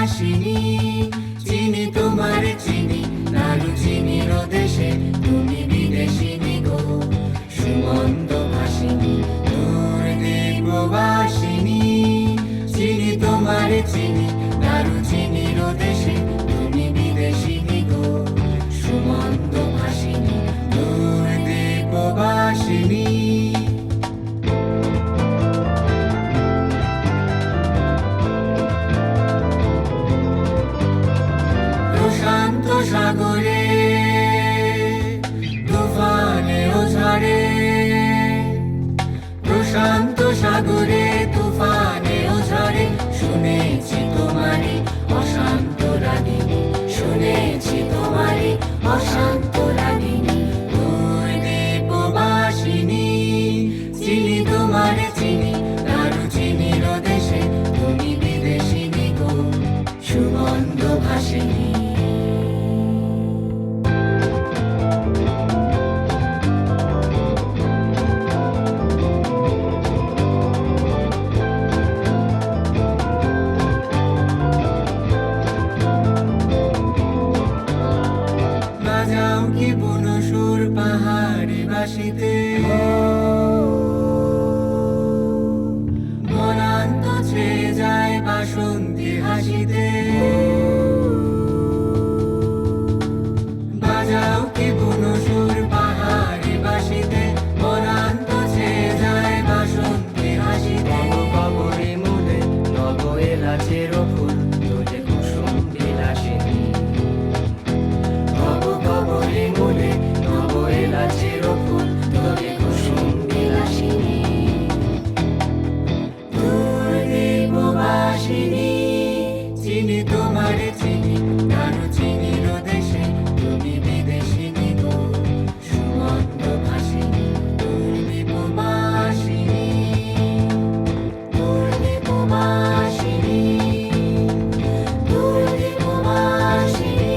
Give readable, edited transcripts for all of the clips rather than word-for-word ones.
দীপবাসিনী, চিনি তোমার চিনি দারুচিনির দেশে, তুমি বিদেশিনী গো সুমন্ত ভাসিনী। দূর দীপবাসিনী, চিনি তোমার চিনি দারুচিনির দেশে, তুমি বিদেশিনী গো সুমন্ত ভাসিনী। দূর দীপবাসিনী। প্রশান্ত সাগরে তুফানে ও ঝড়ে, প্রশান্ত সাগরে তুফানে ও ঝড়ে, শুনেছি তোমারি অশান্ত রাগিনী, শুনেছি তোমারি অশান্ত রাগিনী। দূর দীপবাসিনী, চিনি তোমার চিনি দারুচিনির দেশে, তুমি বিদেশিনী গো সুমন্ত ভাসিনী। বাজাও কি বুনো সুর পাহাড়ি বাসিতে, মনান্ত ছেয়ে যায় বাসন্তী হাসিতে। বাজাও কি বুনো সুর পাহাড়ি বাসিতে, মনান্ত ছেয়ে যায় বাসন্তী হাসিতে। কবরে মূলে নব এলাচের ফুল তোলে কুসুম বিলাসিনী, কবরে মূলে নব এলাচের ফুল তোলে কুসুম বিলাসিনী। দূর দীপবাসিনী, চিনি তোমার চিনি দারুচিনির দেশে, তুমি বিদেশিনী গো সুমন্ত ভাসিনী। দূর দীপবাসিনী, দূর দীপবাসিনী, দূর দীপবাসিনী,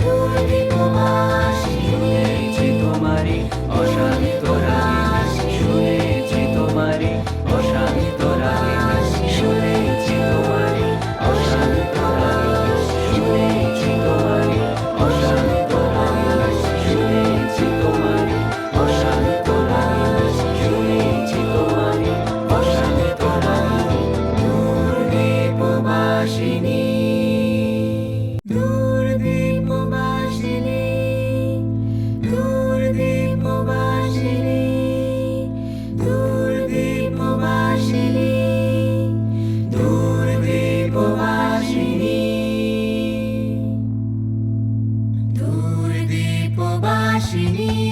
দূর দীপবাসিনী। শুনেছি তোমারি অশান্ত রাগিনী, শুনেছি তোমারি অশান্ত রাগিনী, শুনেছি তোমারি অশান্ত রাগিনী, শুনেছি তোমারি অশান্ত রাগিনী, শুনেছি তোমারি অশান্ত রাগিনী, শুনেছি তোমারি অশান্ত রাগিনী। দূর দীপবাসিনী, দূর দীপবাসিনী, দূর দীপবাসিনী, দূর দীপবাসিনী, দূর দীপবাসিনী, দূর দীপবাসিনী।